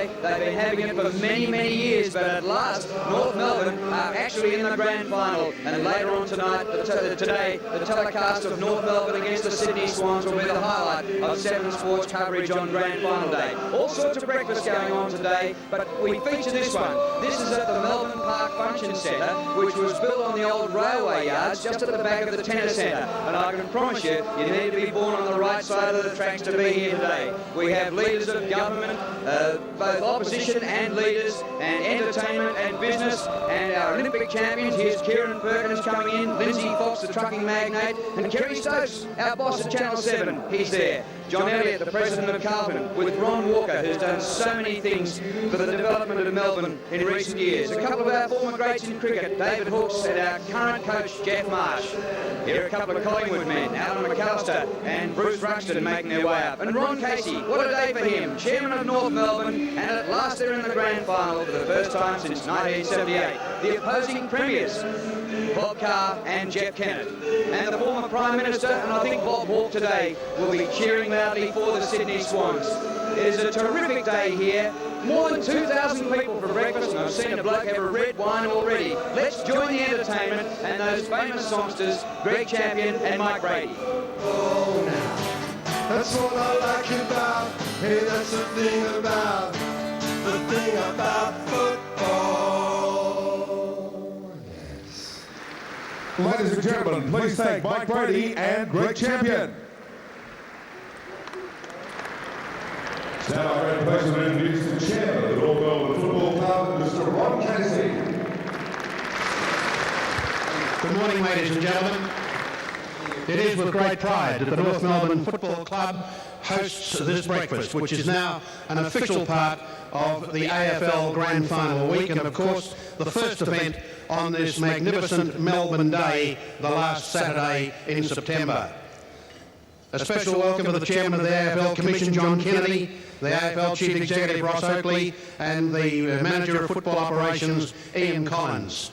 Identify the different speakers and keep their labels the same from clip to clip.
Speaker 1: day. They've been having it for many, many years, but at last, North Melbourne are actually in the grand final. And later on tonight, today, the telecast of North Melbourne against the Sydney Swans will be the highlight of 7 Sports coverage on grand final day. All sorts of breakfasts going on today, but we feature this one. This is at the Melbourne Park Function Centre, which was built on the old railway yards just at the back of the tennis centre. And I can promise you, you need to be born on the right side of the tracks to be here today. We have leaders of government, both opposition and leaders, and entertainment and business, and our Olympic champions. Here's Kieran Perkins coming in, Lindsay Fox, the trucking magnate, and Kerry Stokes, our boss at Channel 7. He's there. John Elliott, the president of Carlton, with Ron Walker, who's done so many things for the development of Melbourne in recent years. A couple of our former greats in cricket, David Hooks, and our current coach, Jeff Marsh. Here are a couple of Collingwood men, Alan McAllister and Bruce Ruxton, making their way up. And Ron Casey, what a day for him, chairman of North Melbourne, and at last they're in the grand final for the first time since 1978. The opposing premiers, Bob Carr and Jeff Kennett. And the former Prime Minister, and I think Bob Hawke today, will be cheering loudly for the Sydney Swans. It is a terrific day here. More than 2,000 people for breakfast, and I've seen a bloke have a red wine already. Let's join the entertainment and those famous songsters, Greg Champion and Mike Brady.
Speaker 2: Oh, now, that's what I like about, hey, that's the thing about football. Yes.
Speaker 3: Ladies and gentlemen, please thank Mike Brady and Greg Champion. It's now our great pleasure to introduce the chairman of the North Melbourne Football Club, Mr. Ron Casey.
Speaker 4: Good morning, ladies and gentlemen. It is with great pride that the North Melbourne Football Club hosts this breakfast, which is now an official part of the AFL Grand Final week, and of course the first event on this magnificent Melbourne Day, the last Saturday in September. A special welcome to the Chairman of the AFL Commission, John Kennedy, the AFL Chief Executive, Ross Oakley, and the Manager of Football Operations, Ian Collins.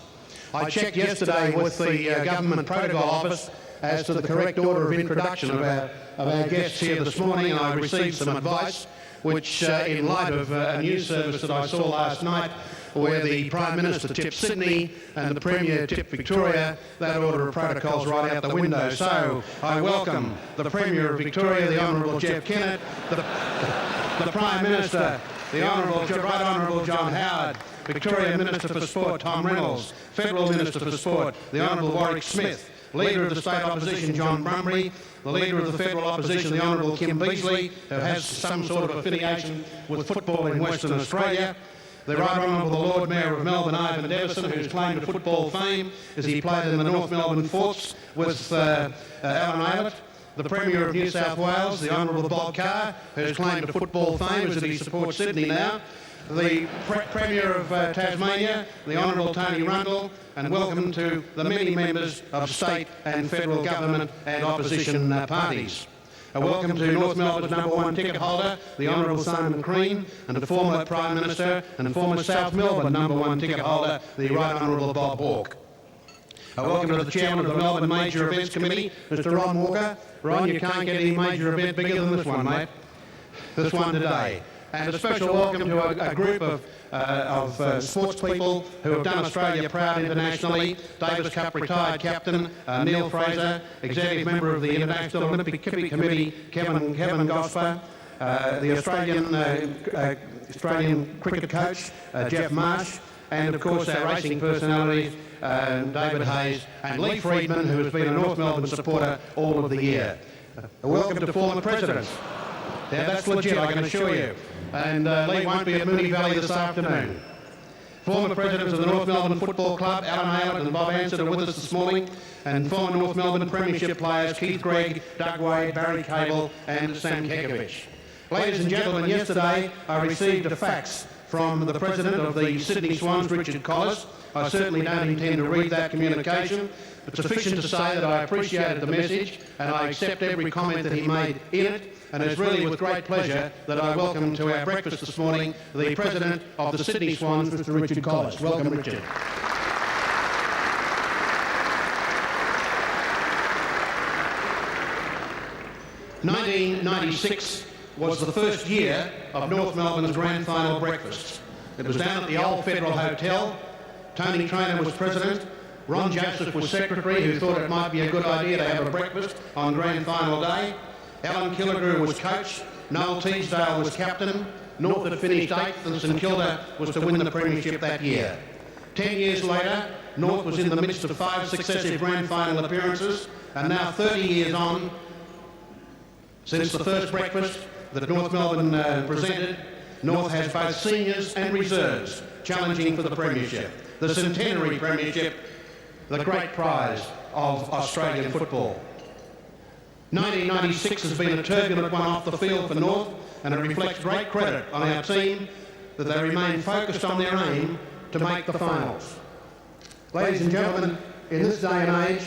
Speaker 4: I checked yesterday with the Government Protocol Office as to the correct order of introduction of our guests here this morning, and I received some advice which, in light of a news service that I saw last night, where the Prime Minister tipped Sydney and the Premier tipped Victoria, that order of protocol's right out the window. So I welcome the Premier of Victoria, the Honourable Jeff Kennett, the Prime Minister, the Right Honourable John Howard, Victoria Minister for Sport Tom Reynolds, Federal Minister for Sport, the Honourable Warwick Smith, Leader of the State Opposition John Brumbury, the Leader of the Federal Opposition the Honourable Kim Beazley, who has some sort of affiliation with football in Western Australia, the Right Honourable the Lord Mayor of Melbourne, Ivan Devison, who's claimed to football fame as he played in the North Melbourne Forts with Alan Aylett, the Premier of New South Wales, the Honourable Bob Carr, who's claimed to football fame as he supports Sydney now, the Premier of Tasmania, the Honourable Tony Rundle, and welcome to the many members of state and federal government and opposition parties. A welcome to North Melbourne's #1 ticket holder, the Honourable Simon Crean, and the former Prime Minister and former South Melbourne #1 ticket holder, the Right Honourable Bob Hawke. A welcome to the Chairman of the Melbourne Major Events Committee, Mr. Ron Walker. Ron, you can't get any major event bigger than this one, mate. This one today. And a special welcome to a group of sports people who have done Australia proud internationally. Davis Cup retired captain Neil Fraser, executive member of the International Olympic Committee Kevin Gosper, the Australian cricket coach Jeff Marsh, and of course our racing personalities David Hayes and Lee Freedman, who has been a North Melbourne supporter all of the year. A welcome to former presidents. Yeah, that's legit, I can assure you. And Lee won't be at Moonee Valley this afternoon. Former presidents of the North Melbourne Football Club, Alan Aylett and Bob Ansett, are with us this morning, and former North Melbourne Premiership players Keith Gregg, Doug Wade, Barry Cable and Sam Kekovich. Ladies and gentlemen, yesterday I received a fax from the president of the Sydney Swans, Richard Collis. I certainly don't intend to read that communication, but sufficient to say that I appreciated the message and I accept every comment that he made in it. And it's really with great pleasure that I welcome to our breakfast this morning the President of the Sydney Swans, Mr. Richard Collis. Welcome, Richard. "1996 was the first year of North Melbourne's grand final breakfast. It was down at the Old Federal Hotel. Tony Traynor was president. Ron Joseph was secretary, who thought it might be a good idea to have a breakfast on grand final day. Alan Killigrew was coach. Noel Teasdale was captain. North had finished 8th and St Kilda was to win the premiership that year. 10 years later, North was in the midst of 5 successive grand final appearances, and now 30 years on, since the first breakfast that North Melbourne presented, North has both seniors and reserves challenging for the premiership, the centenary premiership, the great prize of Australian football. 1996 has been a turbulent one off the field for North, and it reflects great credit on our team that they remain focused on their aim to make the finals. Ladies and gentlemen, in this day and age,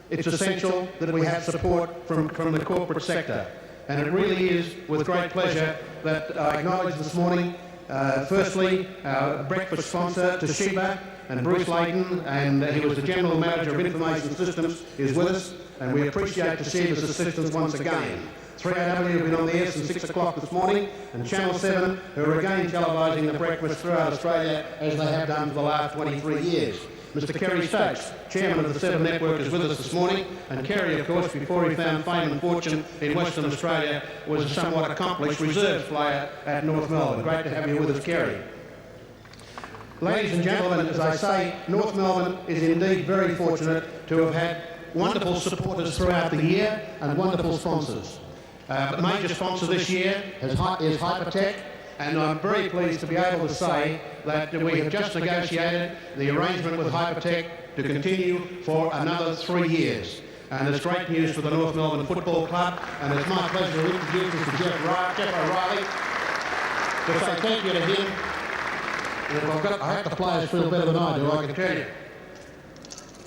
Speaker 4: it's essential that we have support from the corporate sector. And it really is with great pleasure that I acknowledge this morning, firstly, our breakfast sponsor, Toshiba, and Bruce Layton, and he was the General Manager of Information Systems, is with us, and we appreciate Toshiba's assistance once again. 3AW have been on the air since 6 o'clock this morning, and Channel 7, who are again televising the breakfast throughout Australia, as they have done for the last 23 years. Mr Kerry Stokes, chairman of the 7 Network, is with us this morning, and Kerry, of course, before he found fame and fortune in Western Australia, was a somewhat accomplished reserves player at North Melbourne. Great to have you with us, Kerry. Ladies and gentlemen, as I say, North Melbourne is indeed very fortunate to have had wonderful supporters throughout the year and wonderful sponsors. But major sponsor this year is Hypertech, and I'm very pleased to be able to say that we have just negotiated the arrangement with Hypertech to continue for another 3 years. And it's great news for the North Melbourne Football Club, and it's my pleasure to introduce Mr Jeff O'Reilly to say thank you to him. And if I hope the players feel better than I do, I can tell you.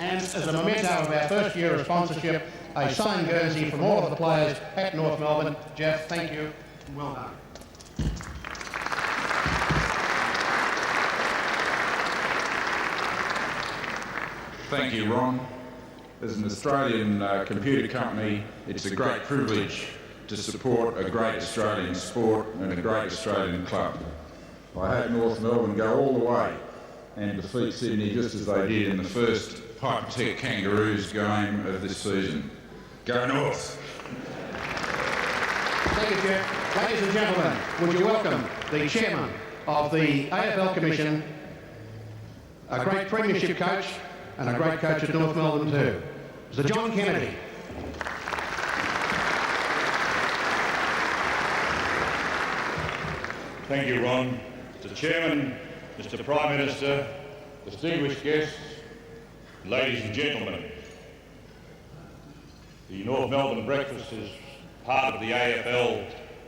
Speaker 4: And as a memento of our first year of sponsorship, a signed Guernsey from all of the players at North Melbourne. Jeff, thank you, and well done.
Speaker 5: Thank you, Ron. As an Australian computer company, it's a great privilege to support a great Australian sport and a great Australian club. I hope North Melbourne go all the way and defeat Sydney just as they did in the first Hypertech Kangaroos game of this season. Go North!
Speaker 4: Thank you, Jeff. Ladies and gentlemen, would you welcome the chairman of the AFL Commission, a great premiership coach and a great coach at North Melbourne too, Mr John Kennedy.
Speaker 6: Thank you, Ron. Mr Chairman, Mr Prime Minister, distinguished guests, ladies and gentlemen. The North Melbourne breakfast is part of the AFL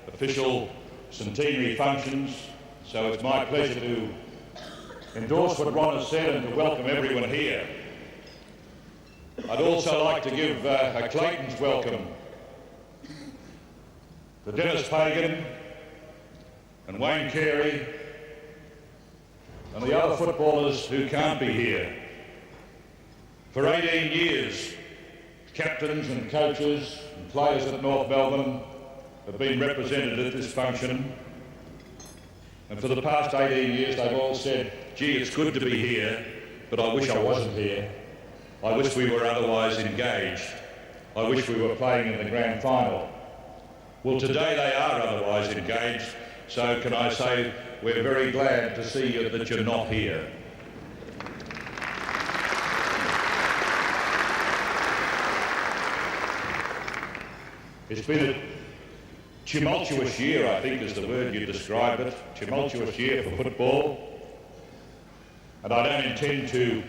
Speaker 6: official centenary functions, so it's my pleasure to endorse what Ron has said and to welcome everyone here. I'd also like to give a Clayton's welcome to Dennis Pagan and Wayne Carey and the other footballers who can't be here. For 18 years, captains and coaches and players at North Melbourne have been represented at this function, and for the past 18 years they've all said, gee, it's good to be here, but I wish I wasn't here. I wish we were otherwise engaged. I wish we were playing in the grand final. Well, today they are otherwise engaged, so can I say we're very glad to see you that you're not here. It's been a tumultuous year, I think is the word you describe it, tumultuous year for football. And I don't intend to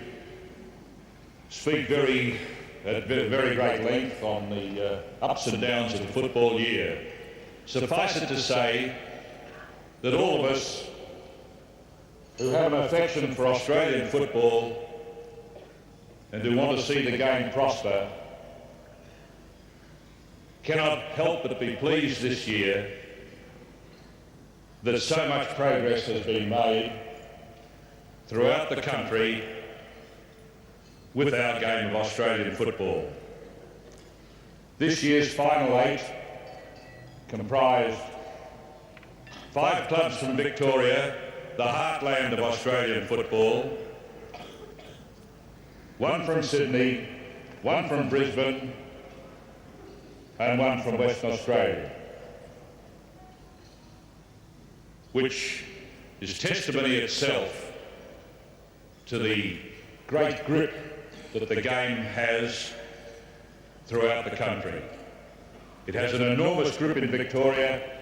Speaker 6: speak at very great length on the ups and downs of the football year. Suffice it to say that all of us who have an affection for Australian football and who want to see the game prosper cannot help but be pleased this year that so much progress has been made throughout the country with our game of Australian football. This year's final 8 comprised 5 clubs from Victoria, the heartland of Australian football, 1 from Sydney, 1 from Brisbane, and 1 from Western Australia, which is testimony itself to the great grip that the game has throughout the country. It has an enormous grip in Victoria,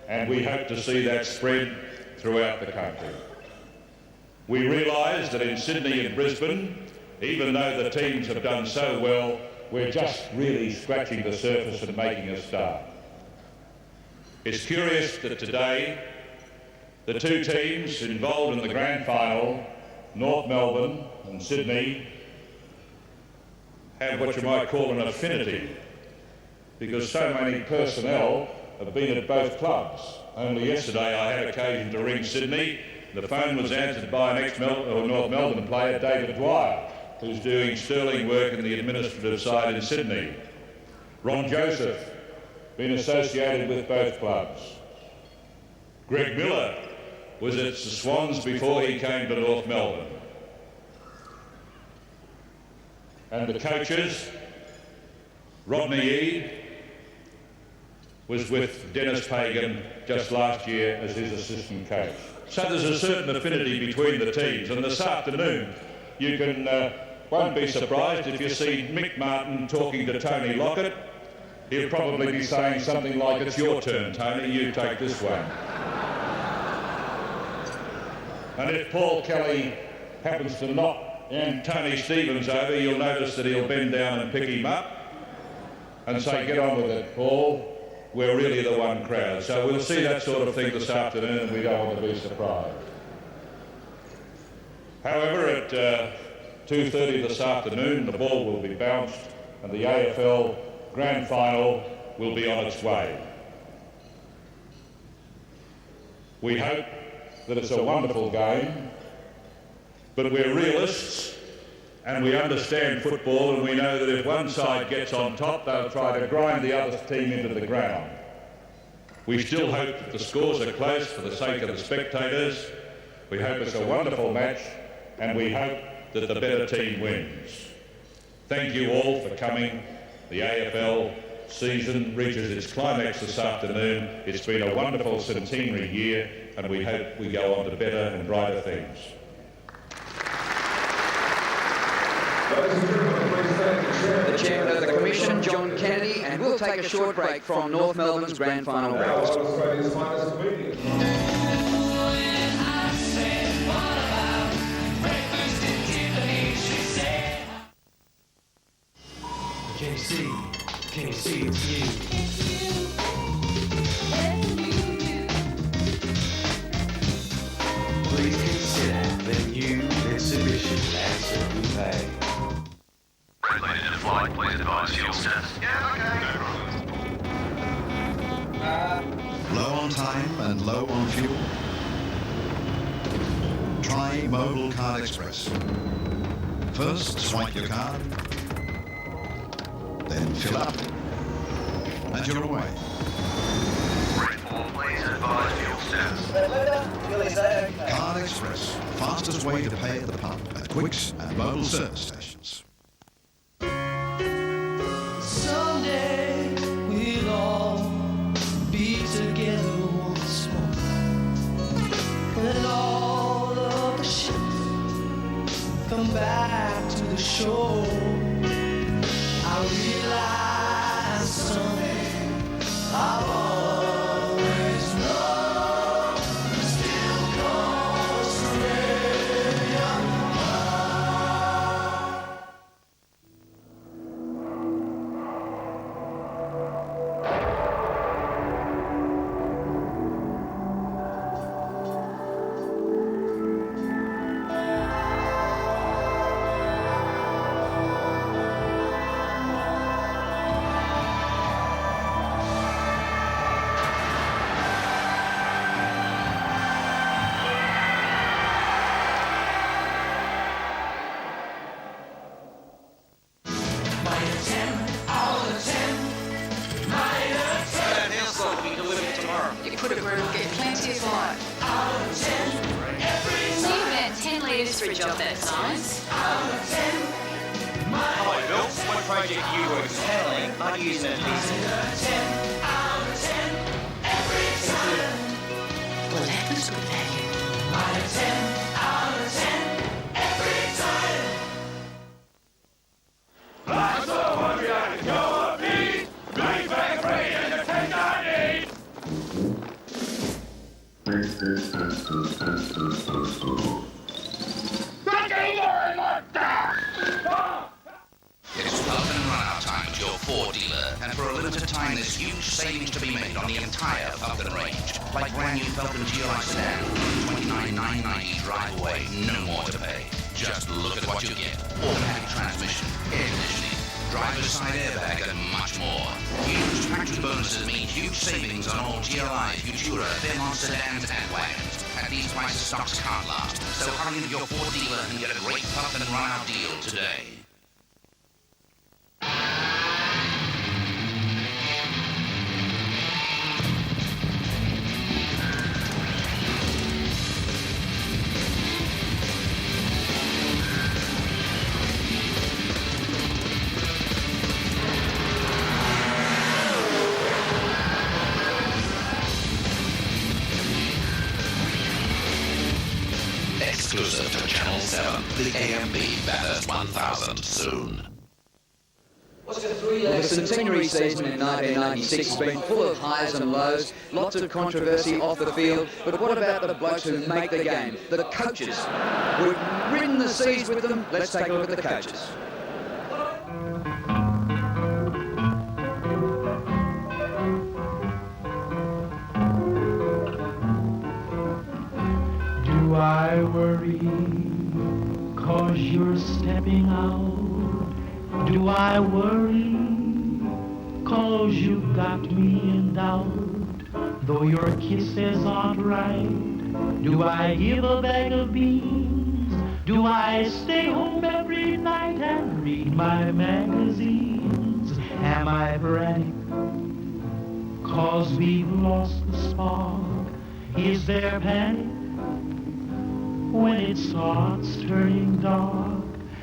Speaker 6: and we hope to see that spread throughout the country. We realise that in Sydney and Brisbane, even though the teams have done so well, we're just really scratching the surface and making a start. It's curious that today, the 2 teams involved in the grand final, North Melbourne and Sydney, have what you might call an affinity, because so many personnel have been at both clubs. Only yesterday I had occasion to ring Sydney. The phone was answered by an North Melbourne player, David Dwyer, who's doing sterling work in the administrative side in Sydney. Ron Joseph, been associated with both clubs. Greg Miller was at the Swans before he came to North Melbourne. And the coaches, Rodney Eade was with Dennis Pagan just last year as his assistant coach. So there's a certain affinity between the teams, and this afternoon you won't be surprised if you see Mick Martin talking to Tony Lockett. He'll probably be saying something like, "It's your turn, Tony, you take this one." And if Paul Kelly happens to knock Tony Stevens over, you'll notice that he'll bend down and pick him up and say, "Get on with it, Paul. We're really the one crowd." So we'll see that sort of thing this afternoon, and we don't want to be surprised. However, at 2:30 this afternoon, the ball will be bounced and the AFL Grand Final will be on its way. We hope that it's a wonderful game, but we're realists and we understand football, and we know that if one side gets on top, they'll try to grind the other team into the ground. We still hope that the scores are close for the sake of the spectators. We hope it's a wonderful match, and we hope that the better team wins. Thank you all for coming. The AFL season reaches its climax this afternoon. It's been a wonderful centenary year, and we hope we go on to better and brighter things.
Speaker 1: The Chairman of the Commission, John Kennedy, and we'll take a short break from North Melbourne's Grand Final breakfast.
Speaker 3: Australia's finest comedian.
Speaker 2: Can you see it's you? Please consider the new Mitsubishi Lancer Coupe.
Speaker 7: Related to flight, please advise fuel status. Yeah, okay.
Speaker 8: Low on time and low on fuel? Try Mobile Card Express. First, swipe your card, then fill up, and you're away.
Speaker 7: Red 4, please advise fuel status.
Speaker 8: Card Express, fastest way to pay at the pump at Quicks and mobile service stations.
Speaker 9: Someday we'll all be together once more, when all of the ships come back to the shore. I realize something I've always known, still calls surrender.
Speaker 10: put it where it'll get plenty of light. So you about 10 litres for a job that size.
Speaker 11: Hello, Bill. What project are you working handling? Are you using it least?
Speaker 10: Well, that was good value.
Speaker 3: That's the one we had to go up beat. Bang, bang, bang, and the 1098.
Speaker 12: It's pump and run out time at your Ford dealer, and for a limited time there's huge savings to be made on the entire Falcon range. Like brand new Falcon GLI sedan, $29,990 drive away, no more to pay. Just look at what you get. Automatic transmission, air conditioning, driver's side airbag, and much more. Huge factory bonuses mean huge savings on all GLI, Futura, Fairmont sedans, and wagons. At these prices, stocks can't last. So hurry into your Ford dealer and get a great pump and run out deal today. Exclusive to Channel 7, the AMB Bathurst 1000 soon.
Speaker 1: Well, the centenary season in 1996 has been full of highs and lows, lots of controversy off the field, but what about the blokes who make the game, the coaches? We've ridden the seas with them, let's take a look at the coaches.
Speaker 13: Do I worry 'cause you're stepping out? Do I worry 'cause you got me in doubt? Though your kisses aren't right, do I give a bag of beans? Do I stay home every night and read my magazines? Am I frantic 'cause we've lost the spark? Is there panic when it starts turning dark,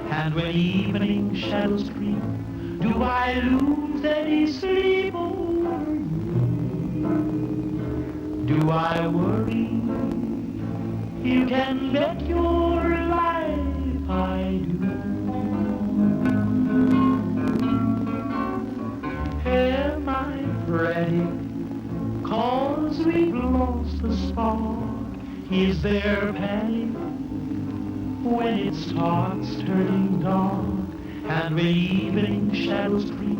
Speaker 13: and when evening shadows creep? Do I lose any sleep over you? Do I worry? You can bet your life I do. Am I frantic 'cause we've lost the spark? Is there panic when it starts turning dark, and when evening shadows creep?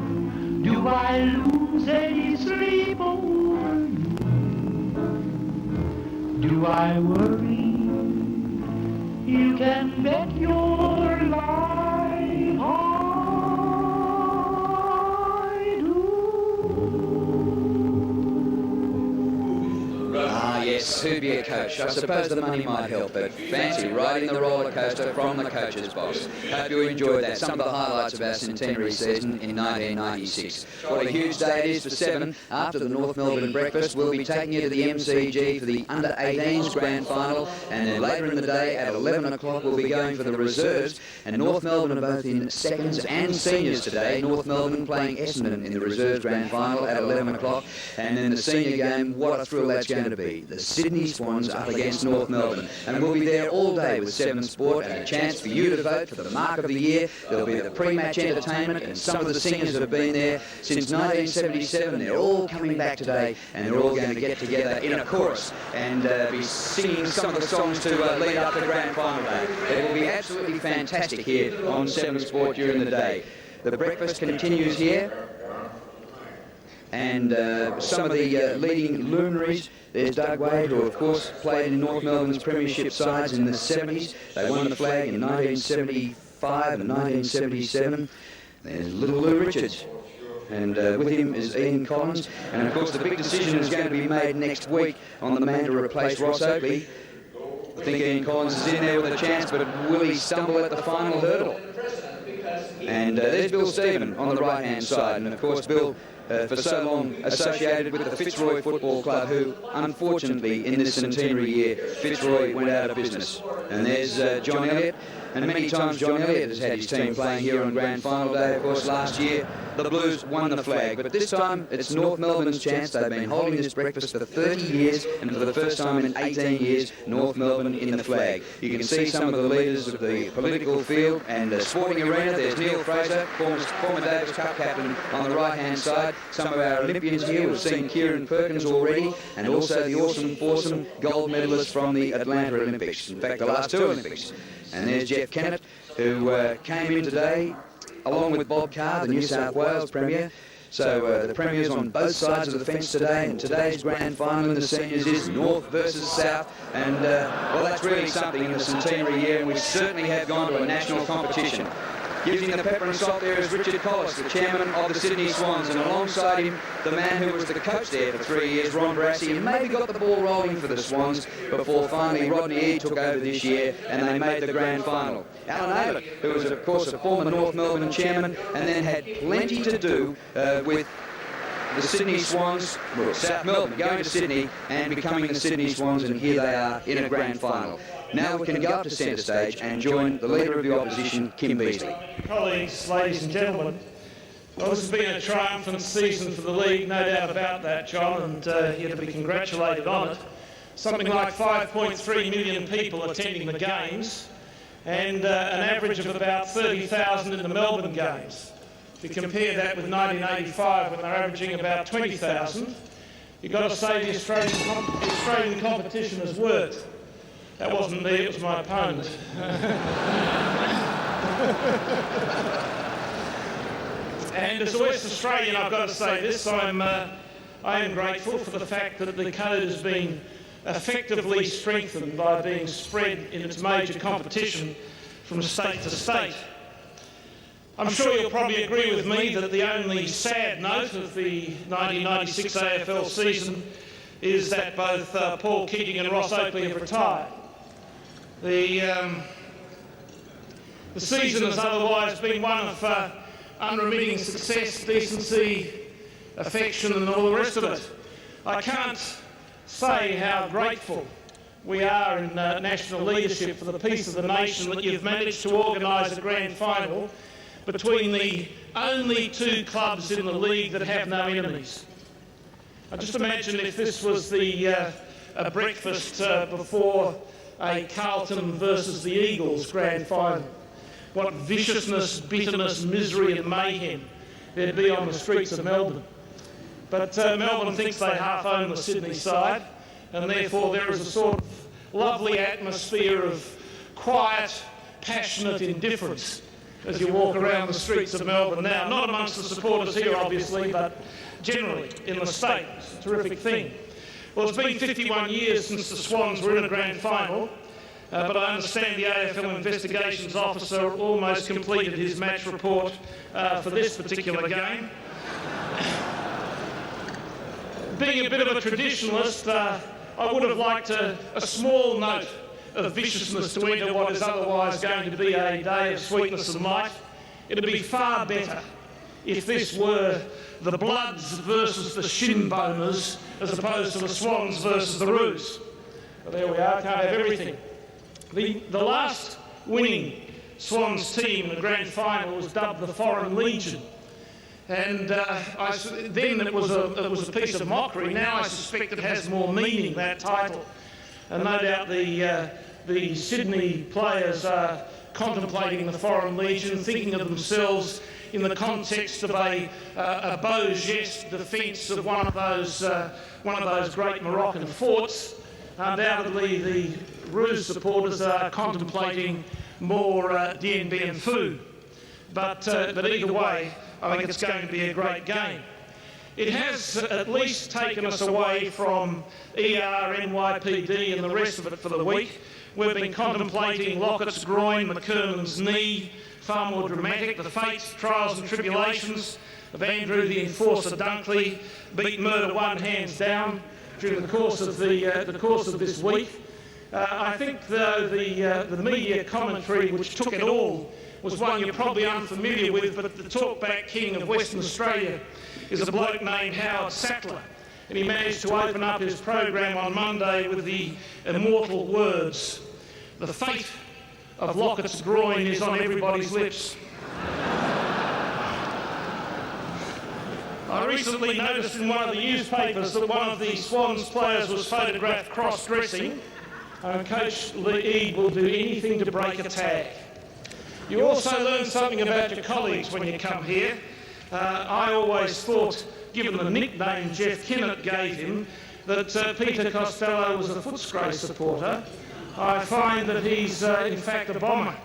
Speaker 13: Do I lose any sleep over you? Do I worry? You can bet your life I do.
Speaker 1: Ah, yes, who'd be a coach? I suppose the money might help, but fancy riding the roller coaster from the coach's box. Hope you enjoyed that. Some of the highlights of our centenary season in 1996. What a huge day it is for 7. After the North Melbourne breakfast, we'll be taking you to the MCG for the Under-18s Grand Final, and then later in the day at 11 o'clock we'll be going for the reserves, and North Melbourne are both in seconds and seniors today. North Melbourne playing Essendon in the reserves Grand Final at 11 o'clock, and then the senior game, what a thrill that's going to be. The Sydney Swans up against North Melbourne, and we'll be there all day with 7 Sport and a chance for you to vote for the mark of the year. There'll be the pre-match entertainment, and some of the singers that have been there since 1977. They're all coming back today, and they're all going to get together in a chorus and be singing some of the songs to lead up to Grand Final day. It will be absolutely fantastic here on 7 Sport during the day. The breakfast continues here, and some of the leading luminaries. There's Doug Wade, who of course played in North Melbourne's premiership sides in the 70s. They won the flag in 1975 and 1977. There's little Lou Richards, and with him is Ian Collins. And of course the big decision is going to be made next week on the man to replace Ross Oakley. I think Ian Collins is in there with a chance, but will he stumble at the final hurdle? And there's Bill Stephen on the right-hand side. And, of course, Bill, for so long associated with the Fitzroy Football Club, who, unfortunately, in this centenary year, Fitzroy went out of business. And there's John Elliott. And many times John Elliott has had his team playing here on Grand Final Day. Of course, last year, the Blues won the flag. But this time, it's North Melbourne's chance. They've been holding this breakfast for 30 years, and for the first time in 18 years, North Melbourne in the flag. You can see some of the leaders of the political field and the sporting arena. There's Neil Fraser, former Davis Cup captain, on the right-hand side. Some of our Olympians here. We've seen Kieran Perkins already, and also the awesome foursome gold medalist from the Atlanta Olympics. In fact, the last two Olympics. And there's Jeff Kennett, who came in today, along with Bob Carr, the New South Wales Premier. So the Premier's on both sides of the fence today, and today's grand final in the seniors is North versus South. And, well, that's really something in the centenary year, and we certainly have gone to a national competition. Using the pepper and salt there is Richard Collis, the chairman of the Sydney Swans, and alongside him, the man who was the coach there for 3 years, Ron Barassi, and maybe got the ball rolling for the Swans before finally Rodney Eade took over this year and they made the grand final. Alan Aylett, who was, of course, a former North Melbourne chairman and then had plenty to do with the Sydney Swans, well, South Melbourne, going to Sydney and becoming the Sydney Swans, and here they are in a grand final. Now we can go up to centre stage and join the Leader of the Opposition, Kim Beazley.
Speaker 14: Colleagues, ladies and gentlemen, well, this has been a triumphant season for the League, no doubt about that, John, and you're to be congratulated on it. Something like 5.3 million people attending the games, and an average of about 30,000 in the Melbourne games. If you compare that with 1985, when they're averaging about 20,000, you've got to say the Australian competition has worked. That wasn't me, it was my opponent. And as a West Australian, I've got to say this, I am grateful for the fact that the code has been effectively strengthened by being spread in its major competition from state to state. I'm sure you'll probably agree with me that the only sad note of the 1996 AFL season is that both Paul Keating and Ross Oakley have retired. The season has otherwise been one of unremitting success, decency, affection and all the rest of it. I can't say how grateful we are in national leadership for the peace of the nation that you've managed to organise a grand final between the only two clubs in the league that have no enemies. I just imagine if this was a breakfast before a Carlton versus the Eagles grand final, what viciousness, bitterness, misery and mayhem there'd be on the streets of Melbourne. But Melbourne thinks they half own the Sydney side, and therefore there is a sort of lovely atmosphere of quiet, passionate indifference as you walk around the streets of Melbourne now. Not amongst the supporters here, obviously, but generally in the state. It's a terrific thing. Well, it's been 51 years since the Swans were in a grand final, but I understand the AFL Investigations Officer almost completed his match report for this particular game. Being a bit of a traditionalist, I would have liked a small note of viciousness to enter what is otherwise going to be a day of sweetness and light. It'd be far better if this were the Bloods versus the Shinboners as opposed to the Swans versus the Roos. But there we are, can't have everything. The last winning Swans team in the grand final was dubbed the Foreign Legion. And then it was a piece of mockery. Now I suspect it has more meaning, that title. And no doubt the Sydney players are contemplating the Foreign Legion, thinking of themselves in the context of a beau geste defence of one of those great Moroccan forts. Undoubtedly, the Roos supporters are contemplating more Dien Bien Phu. But either way, I think it's going to be a great game. It has at least taken us away from ER, NYPD and the rest of it for the week. We've been contemplating Lockett's groin, McKernan's knee, far more dramatic, the fates, trials and tribulations of Andrew the Enforcer Dunkley, beat murder one hands down during the course of this week. I think though the media commentary which took it all was one you're probably unfamiliar with, but the talkback king of Western Australia is a bloke named Howard Sattler. And he managed to open up his program on Monday with the immortal words, "The fate of Lockett's groin is on everybody's lips." I recently noticed in one of the newspapers that one of the Swans players was photographed cross-dressing, and Coach Lee will do anything to break a tag. You also learn something about your colleagues when you come here. I always thought, given the nickname Jeff Kinnett gave him, that Peter Costello was a Footscray supporter. I find that he's in fact a bomber.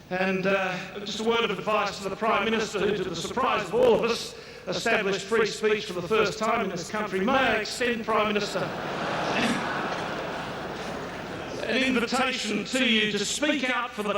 Speaker 14: And just a word of advice to the Prime Minister, who, to the surprise of all of us, established free speech for the first time in this country. May I extend, Prime Minister, an invitation to you to speak out for the